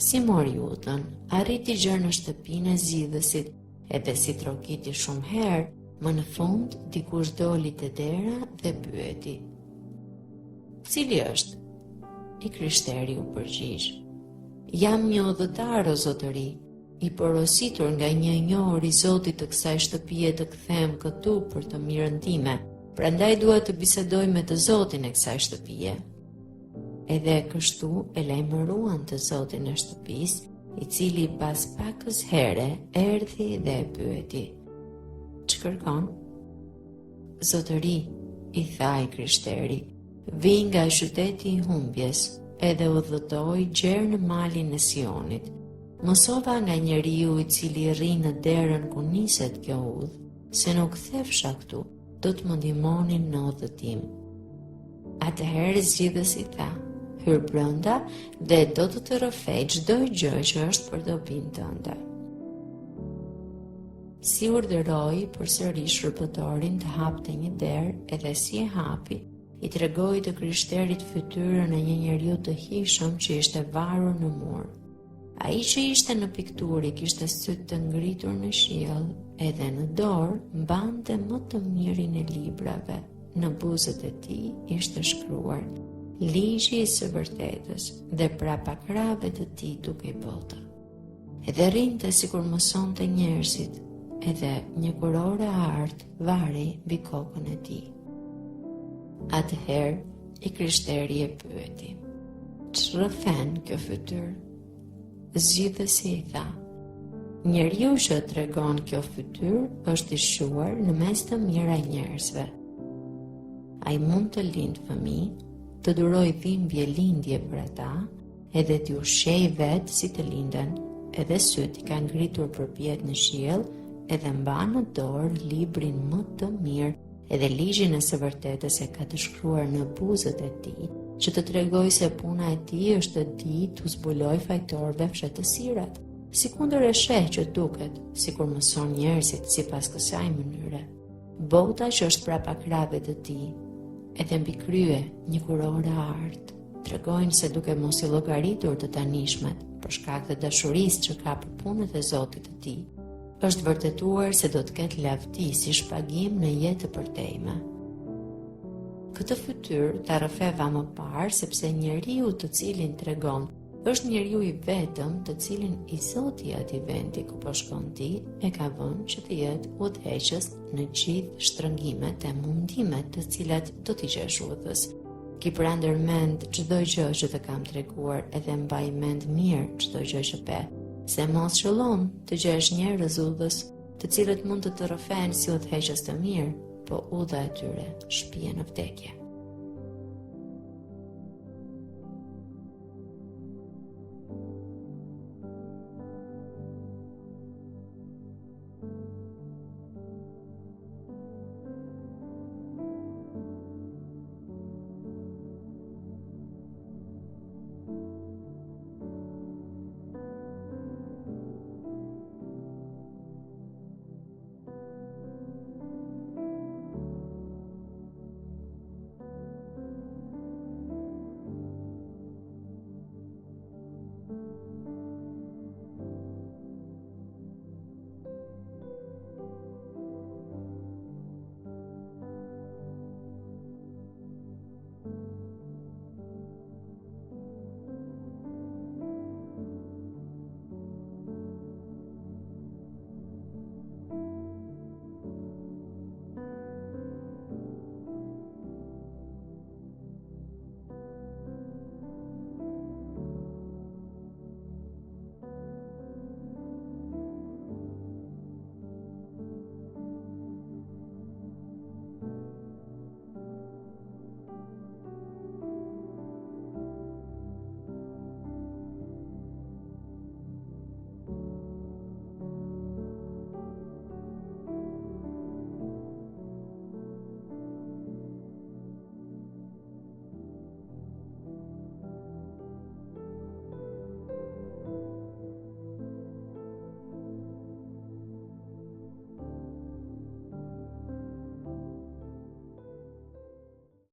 Si mori udhën, arriti gjërë në shtëpinë e zgjidhësit, edhe si trokiti shumë herë, më në fund dikush doli te dera dhe pyeti: "Cili është?" I Krishteri u përgjigj: "Jam një udhëtar, o zotëri, i porositur nga një njohur i Zotit të kësaj shtëpie të kthehem këtu për të mirën time, prandaj dua të bisedoj me të Zotin e kësaj shtëpie." Edhe kështu e lajmëruan të Zotin e shtëpisë, i cili pas pakës here erdhi dhe e pyeti: "Ç'kërkon?" "Zotëri," i tha i Krishteri, "vi nga qyteti i humbjes, edhe udhëtoj gjerë në malin e Sionit. Mësova nga njeriu i cili rri në derën ku niset kjo udhë, se nuk thefsha këtu, do të më ndihmonin në udhëtim." Atëherë zgjidhësi tha: "Hyr brenda dhe do të rrëfej çdo gjë që është për dobinë tënde." Si urdhëroi përsëri shërbëtorin të hapte një derë, edhe si e hapi, i tregoi të Krishterit fytyrën e një njeriu të hishëm që ishte varur në mur. Ai që ishte në pikturë kishte sytë të ngritur në qiell, edhe në dorë mbante më të mirin e librave. Në buzët e tij ishte shkruar: "Ligji i së vërtetës", dhe prapa krave të tij dukej bota. Edhe rrinte sikur mësonte njerëzit, edhe një kurore artë vari mbi kokën e tij. Atëherë i Krishteri e pyeti: "Ç'rrëfen kjo fytyrë?" Zgjidhësi i tha: "Njeriu që tregon kjo fytyrë është i shquar në mes të mira njerëzve. Ai mund të lindë fëmijë, të duroj dhimbje lindje për ata, edhe t'ju ushqej vetë si të linden, edhe syt i ka ngritur përpjet në qiell, edhe mban në dorë librin më të mirë, edhe ligjin e së vërtetës e ka të shkruar në buzët e tij, që të tregoj se puna e tij është të di t'u zbuloj fajtorëve fshehtësirat, sikundër e sheh që duket, sikur mëson njerëzit sipas kësaj mënyre. Bota që është prapa krave të tij, edhe mbi krye një kurore artë, tregojnë se duke mos i llogaritur të tanishmet, për shkak të dashurisë që ka për punët e Zotit të tij, është vërtetuar se do të ketë lavdi si shpagim në jetë të përtejme. Këtë fytyrë ta rrëfeva më parë sepse njeriu të cilin tregon është njeriu i vetëm të cilin i Zoti atij vendi ku po shkon ti e ka vënë që të jetë udhëheqës në gjithë shtrëngimet e mundimet të cilat do t'i gjesh udhës. Ki pra ndërmend çdo gjë që të kam treguar edhe mbaj mend mirë çdo gjë që pe, se mos shëllon të gjesh njerëz udhës, të cilët mund të rrëfen si udhëheqës të mirë, po udha e tyre shpije në vdekje.